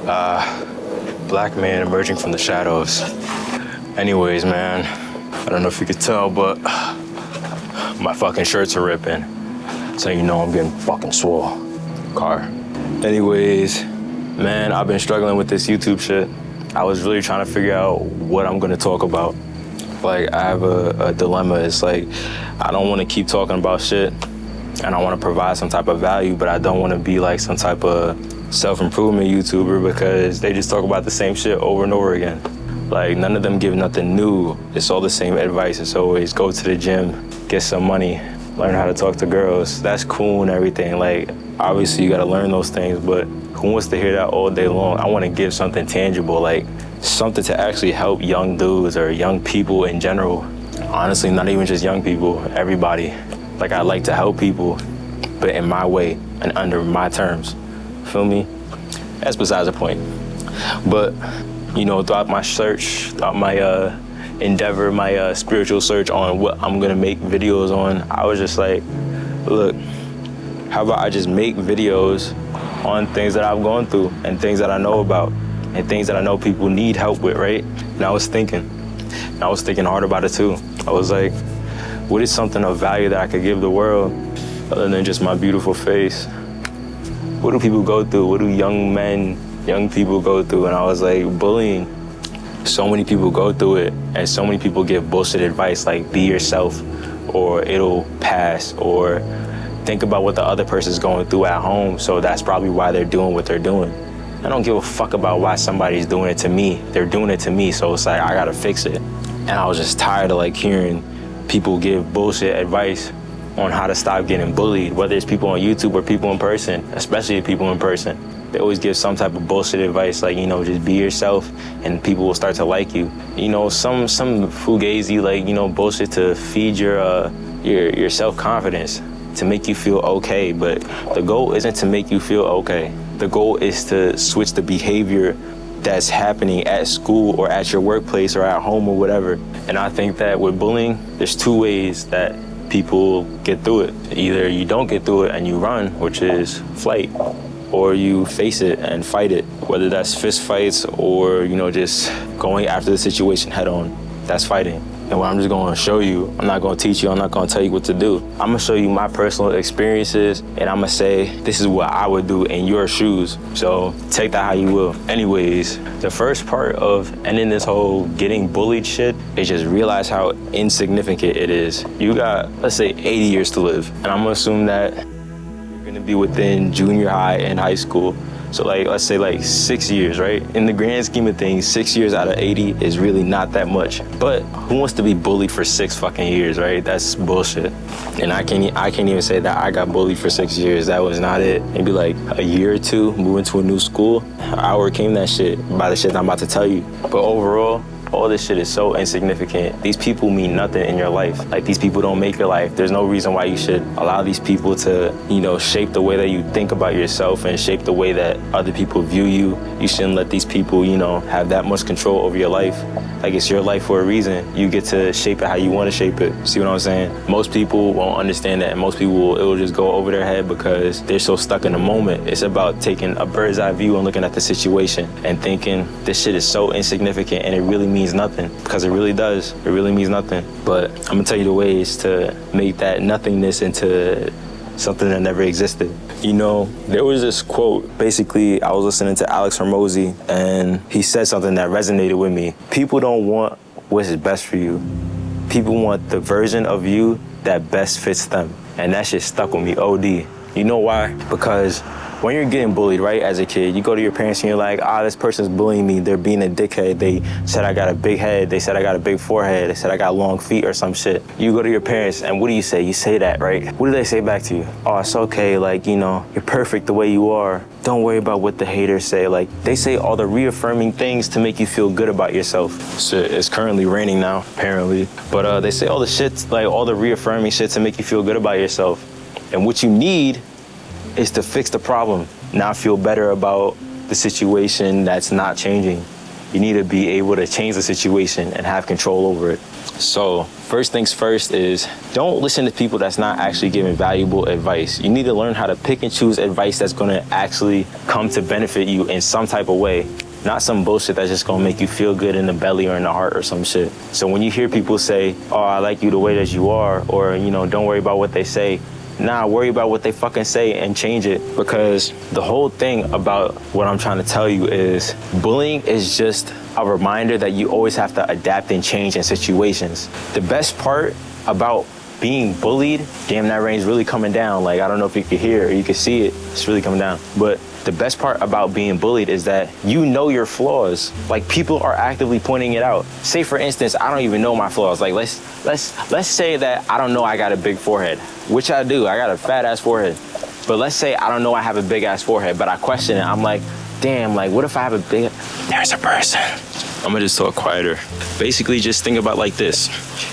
Black man emerging from the shadows. Anyways, man, I don't know if you could tell, but my fucking shirts are ripping. So you know I'm getting fucking swole. Car. Anyways, man, I've been struggling with this YouTube shit. I was really trying to figure out what I'm gonna talk about. Like, I have a dilemma. It's like, I don't wanna keep talking about shit, and I wanna provide some type of value, but I don't wanna be like some type of self-improvement YouTuber because they just talk about the same shit over and over again. Like, none of them give nothing new. It's all the same advice. It's always go to the gym, get some money, learn how to talk to girls. That's cool and everything. Like, obviously you gotta learn those things, but who wants to hear that all day long? I wanna give something tangible, like something to actually help young dudes or young people in general. Honestly, not even just young people, everybody. Like, I like to help people, but in my way and under my terms. Feel me? That's besides the point. But, you know, throughout my search, throughout my endeavor, my spiritual search on what I'm gonna make videos on, I was just like, look, how about I just make videos on things that I've gone through and things that I know about and things that I know people need help with, right? And I was thinking hard about it too. I was like, what is something of value that I could give the world other than just my beautiful face? What do people go through? What do young people go through? And I was like, bullying. So many people go through it, and so many people give bullshit advice like be yourself, or it'll pass, or think about what the other person's going through at home, so that's probably why they're doing what they're doing. I don't give a fuck about why somebody's doing it to me. They're doing it to me, so it's like I gotta fix it. And I was just tired of like hearing people give bullshit advice on how to stop getting bullied, whether it's people on YouTube or people in person, especially people in person. They always give some type of bullshit advice, like, you know, just be yourself and people will start to like you. You know, some fugazi, like, you know, bullshit to feed your self-confidence, to make you feel okay. But the goal isn't to make you feel okay. The goal is to switch the behavior that's happening at school or at your workplace or at home or whatever. And I think that with bullying, there's two ways that people get through it. Either you don't get through it and you run, which is flight, or you face it and fight it, whether that's fist fights or, you know, just going after the situation head on. That's fighting. And what I'm just gonna show you, I'm not gonna teach you, I'm not gonna tell you what to do. I'm gonna show you my personal experiences, and I'm gonna say, this is what I would do in your shoes. So take that how you will. Anyways, the first part of ending this whole getting bullied shit is just realize how insignificant it is. You got, let's say, 80 years to live. And I'm gonna assume that you're gonna be within junior high and high school. So like, let's say like 6 years, right? In the grand scheme of things, 6 years out of 80 is really not that much. But who wants to be bullied for 6 fucking years, right? That's bullshit. And I can't even say that I got bullied for 6 years. That was not it. Maybe like a year or two, moving to a new school, I overcame that shit by the shit I'm about to tell you. But overall, all this shit is so insignificant. These people mean nothing in your life. Like, these people don't make your life. There's no reason why you should allow these people to, you know, shape the way that you think about yourself and shape the way that other people view you. You shouldn't let these people, you know, have that much control over your life. Like, it's your life for a reason. You get to shape it how you want to shape it. See what I'm saying? Most people won't understand that, and most people, it will just go over their head because they're so stuck in the moment. It's about taking a bird's eye view and looking at the situation and thinking, this shit is so insignificant and it really means nothing, because it really does. It really means nothing. But I'm gonna tell you the ways to make that nothingness into something that never existed. You know, there was this quote. Basically, I was listening to Alex Hormozy, and he said something that resonated with me. People don't want what's best for you. People want the version of you that best fits them. And that shit stuck with me OD. You know why? Because when you're getting bullied, right, as a kid, you go to your parents and you're like, this person's bullying me. They're being a dickhead. They said I got a big head. They said I got a big forehead. They said I got long feet or some shit. You go to your parents and what do you say? You say that, right? What do they say back to you? Oh, it's okay. Like, you know, you're perfect the way you are. Don't worry about what the haters say. Like, they say all the reaffirming things to make you feel good about yourself. So it's currently raining now, apparently. But they say all the shit, like all the reaffirming shit to make you feel good about yourself. And what you need is to fix the problem, not feel better about the situation that's not changing. You need to be able to change the situation and have control over it. So first things first is don't listen to people that's not actually giving valuable advice. You need to learn how to pick and choose advice that's going to actually come to benefit you in some type of way. Not some bullshit that's just gonna make you feel good in the belly or in the heart or some shit. So when you hear people say, oh, I like you the way that you are, or, you know, don't worry about what they say. Nah, worry about what they fucking say and change it. Because the whole thing about what I'm trying to tell you is bullying is just a reminder that you always have to adapt and change in situations. The best part about being bullied, damn, that rain's really coming down. Like, I don't know if you can hear or you can see it. It's really coming down. But the best part about being bullied is that you know your flaws. Like, people are actively pointing it out. Say, for instance, I don't even know my flaws. Like, let's say that I don't know I got a big forehead, which I do. I got a fat ass forehead. But let's say I don't know I have a big ass forehead, but I question it. I'm like, damn, like, what if I have a big... There's a person. I'm gonna just talk quieter. Basically, just think about like this.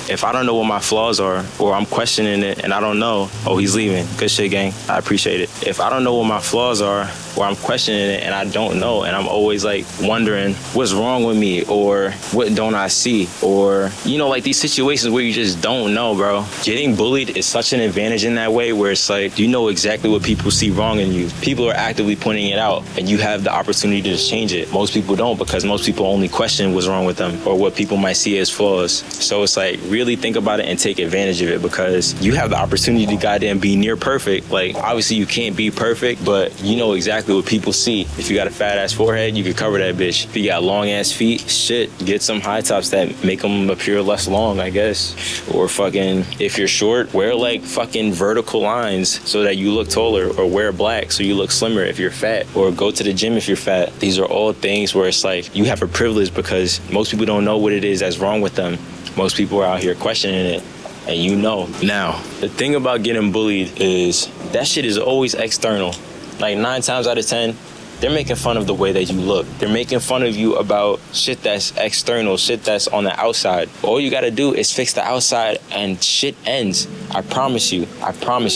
If I don't know what my flaws are, or I'm questioning it and I don't know, oh, he's leaving. Good shit, gang. I appreciate it. If I don't know what my flaws are, or I'm questioning it and I don't know, and I'm always like wondering what's wrong with me, or what don't I see, or, you know, like these situations where you just don't know, bro. Getting bullied is such an advantage in that way, where it's like, you know exactly what people see wrong in you. People are actively pointing it out, and you have the opportunity to change it. Most people don't, because most people only question what's wrong with them, or what people might see as flaws. So it's like, really think about it and take advantage of it, because you have the opportunity to goddamn be near perfect. Like, obviously you can't be perfect, but you know exactly what people see. If you got a fat ass forehead, you can cover that bitch. If you got long ass feet, shit, get some high tops that make them appear less long, I guess. Or fucking, if you're short, wear like fucking vertical lines so that you look taller, or wear black so you look slimmer if you're fat, or go to the gym if you're fat. These are all things where it's like, you have a privilege, because most people don't know what it is that's wrong with them. Most people are out here questioning it, and you know. Now, the thing about getting bullied is that shit is always external. Like 9 times out of 10, they're making fun of the way that you look. They're making fun of you about shit that's external, shit that's on the outside. All you gotta do is fix the outside and shit ends. I promise you,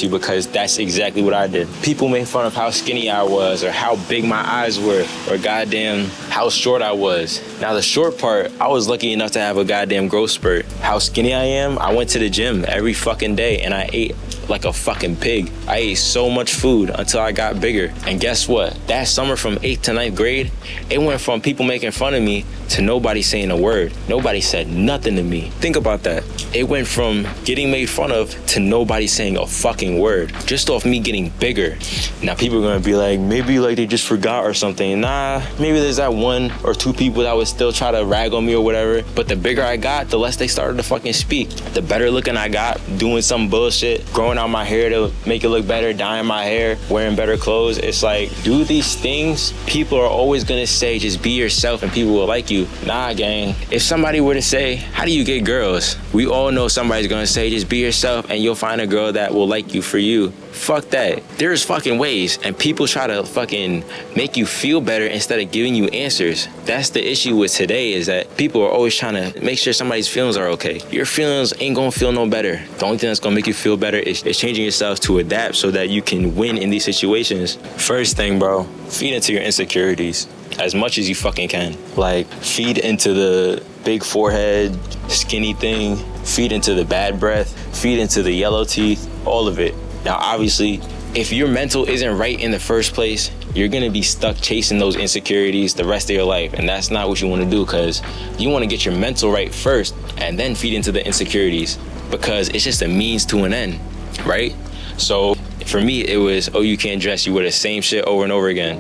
because that's exactly what I did. People made fun of how skinny I was, or how big my eyes were, or goddamn how short I was. Now the short part, I was lucky enough to have a goddamn growth spurt. How skinny I am, I went to the gym every fucking day and I ate like a fucking pig. I ate so much food until I got bigger. And guess what? That summer from 8th to 9th grade, it went from people making fun of me to nobody saying a word. Nobody said nothing to me. Think about that. It went from getting made fun of to nobody saying a fucking word, just off me getting bigger. Now people are gonna be like, maybe like they just forgot or something. Nah, maybe there's that 1 or 2 people that would still try to rag on me or whatever. But the bigger I got, the less they started to fucking speak. The better looking I got, doing some bullshit, growing out my hair to make it look better, dyeing my hair, wearing better clothes. It's like, do these things. People are always gonna say, just be yourself and people will like you. Nah, gang. If somebody were to say, how do you get girls? We all know somebody's gonna say, just be yourself and you'll find a girl that will like you for you. Fuck that. There's fucking ways, and people try to fucking make you feel better instead of giving you answers. That's the issue with today, is that people are always trying to make sure somebody's feelings are okay. Your feelings ain't gonna feel no better. The only thing that's gonna make you feel better is changing yourself to adapt so that you can win in these situations. First thing, bro, feed into your insecurities as much as you fucking can. Like, feed into the big forehead, skinny thing, feed into the bad breath, feed into the yellow teeth, all of it. Now, obviously, if your mental isn't right in the first place, you're gonna be stuck chasing those insecurities the rest of your life. And that's not what you wanna do, because you wanna get your mental right first and then feed into the insecurities, because it's just a means to an end, right? So for me, it was, oh, you can't dress, you wear the same shit over and over again.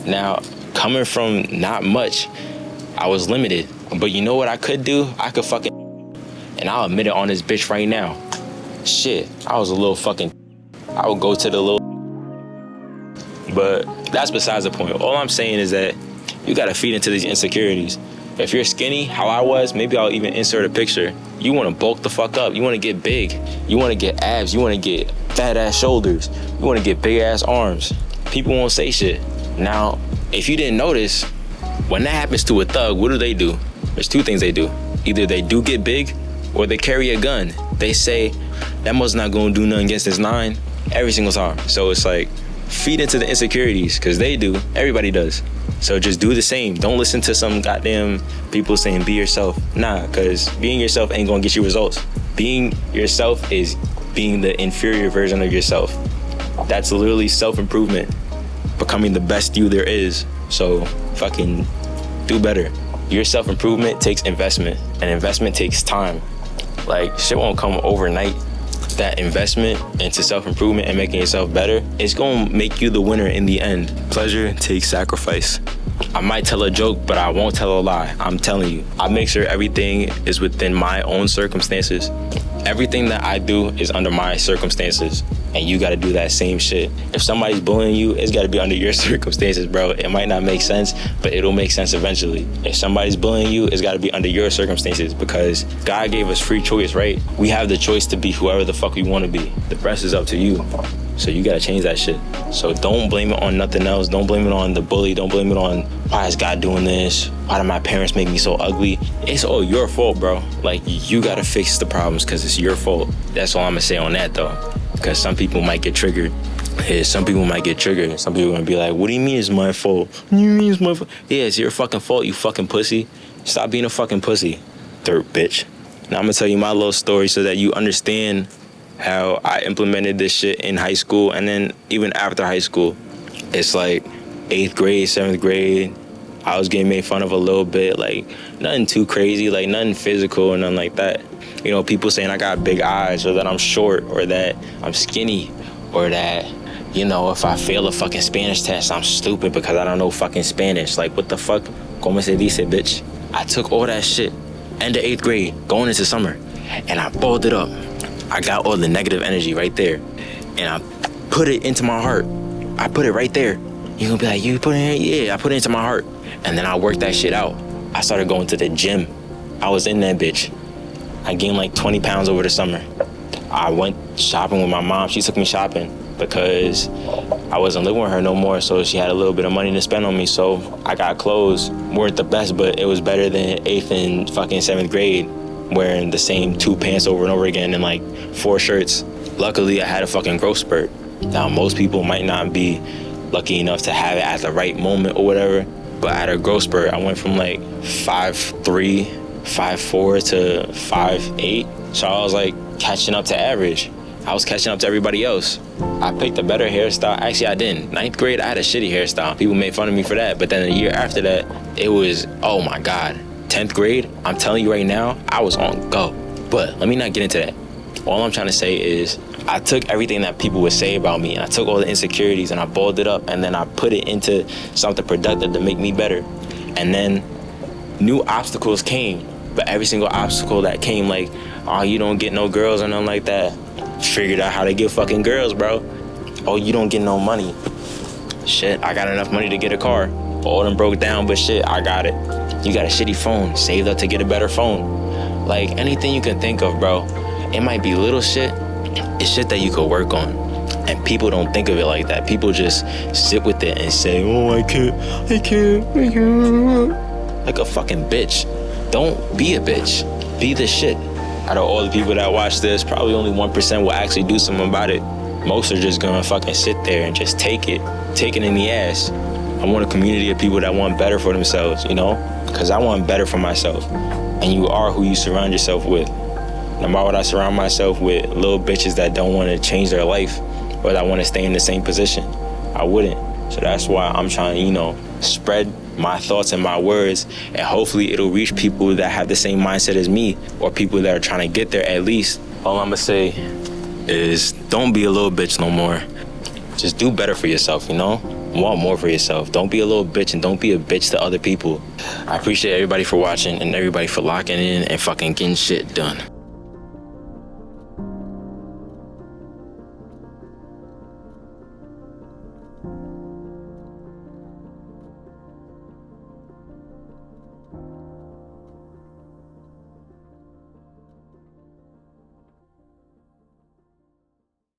Now, coming from not much, I was limited. But you know what I could do? I could fucking, and I'll admit it on this bitch right now. Shit, I was a little fucking, I would go to the little, but that's besides the point. All I'm saying is that you gotta feed into these insecurities. If you're skinny, how I was, maybe I'll even insert a picture. You wanna bulk the fuck up. You wanna get big. You wanna get abs. You wanna get fat ass shoulders. You wanna get big ass arms. People won't say shit. Now, if you didn't notice, when that happens to a thug, what do? There's 2 things they do. Either they do get big, or they carry a gun. They say, that must not gonna do nothing against this 9 every single time. So it's like, feed into the insecurities, because they do. Everybody does. So just do the same. Don't listen to some goddamn people saying be yourself. Nah, because being yourself ain't gonna get you results. Being yourself is being the inferior version of yourself. That's literally self-improvement, becoming the best you there is. So fucking do better. Your self-improvement takes investment, and investment takes time. Like, shit won't come overnight. That investment into self-improvement and making yourself better, it's gonna make you the winner in the end. Pleasure takes sacrifice. I might tell a joke, but I won't tell a lie. I'm telling you. I make sure everything is within my own circumstances. Everything that I do is under my circumstances, and you gotta do that same shit. If somebody's bullying you, it's gotta be under your circumstances, bro. It might not make sense, but it'll make sense eventually. If somebody's bullying you, it's gotta be under your circumstances, because God gave us free choice, right? We have the choice to be whoever the fuck we wanna be. The rest is up to you. So you gotta change that shit. So don't blame it on nothing else. Don't blame it on the bully. Don't blame it on, why is God doing this? Why did my parents make me so ugly? It's all your fault, bro. Like, you gotta fix the problems because it's your fault. That's all I'm gonna say on that, though. Because some people might get triggered. Yeah, some people might get triggered. Some people are gonna be like, what do you mean it's my fault? What do you mean it's my fault? Yeah, it's your fucking fault, you fucking pussy. Stop being a fucking pussy, dirt bitch. Now I'm gonna tell you my little story so that you understand how I implemented this shit in high school, and then even after high school. It's like 8th grade, 7th grade, I was getting made fun of a little bit, like nothing too crazy, like nothing physical or nothing like that. You know, people saying I got big eyes, or that I'm short, or that I'm skinny, or that, you know, if I fail a fucking Spanish test, I'm stupid because I don't know fucking Spanish. Like, what the fuck? Como se dice, bitch? I took all that shit, end of 8th grade, going into summer, and I balled it up. I got all the negative energy right there, and I put it into my heart. I put it right there. You're gonna be like, you put it in? Yeah, I put it into my heart. And then I worked that shit out. I started going to the gym. I was in that bitch. I gained like 20 pounds over the summer. I went shopping with my mom. She took me shopping because I wasn't living with her no more, so she had a little bit of money to spend on me. So I got clothes. Weren't the best, but it was better than 8th and fucking 7th grade, wearing the same 2 pants over and over again and like 4 shirts. Luckily, I had a fucking growth spurt. Now, most people might not be lucky enough to have it at the right moment or whatever, but I had a growth spurt. I went from like 5'3", 5'4" to 5'8". So I was like catching up to average. I was catching up to everybody else. I picked a better hairstyle. Actually, I didn't. 9th grade, I had a shitty hairstyle. People made fun of me for that. But then the year after that, it was, oh my God. 10th grade, I'm telling you right now, I was on go. But let me not get into that. All I'm trying to say is I took everything that people would say about me, and I took all the insecurities and I balled it up, and then I put it into something productive to make me better. And then new obstacles came, but every single obstacle that came, like, oh, you don't get no girls or nothing like that. Figured out how to get fucking girls, bro. Oh, you don't get no money. Shit, I got enough money to get a car. All of them broke down, but shit, I got it. You got a shitty phone, saved up to get a better phone. Like, anything you can think of, bro. It might be little shit. It's shit that you could work on. And people don't think of it like that. People just sit with it and say, oh, I can't. Like a fucking bitch. Don't be a bitch. Be the shit. Out of all the people that watch this, probably only 1% will actually do something about it. Most are just gonna fucking sit there and just take it in the ass. I want a community of people that want better for themselves, you know? Because I want better for myself. And you are who you surround yourself with. No matter what, I surround myself with little bitches that don't want to change their life or that want to stay in the same position. I wouldn't. So that's why I'm trying to, you know, spread my thoughts and my words, and hopefully it'll reach people that have the same mindset as me, or people that are trying to get there at least. All I'm gonna say is don't be a little bitch no more. Just do better for yourself, you know? Want more for yourself. Don't be a little bitch, and don't be a bitch to other people. I appreciate everybody for watching and everybody for locking in and fucking getting shit done.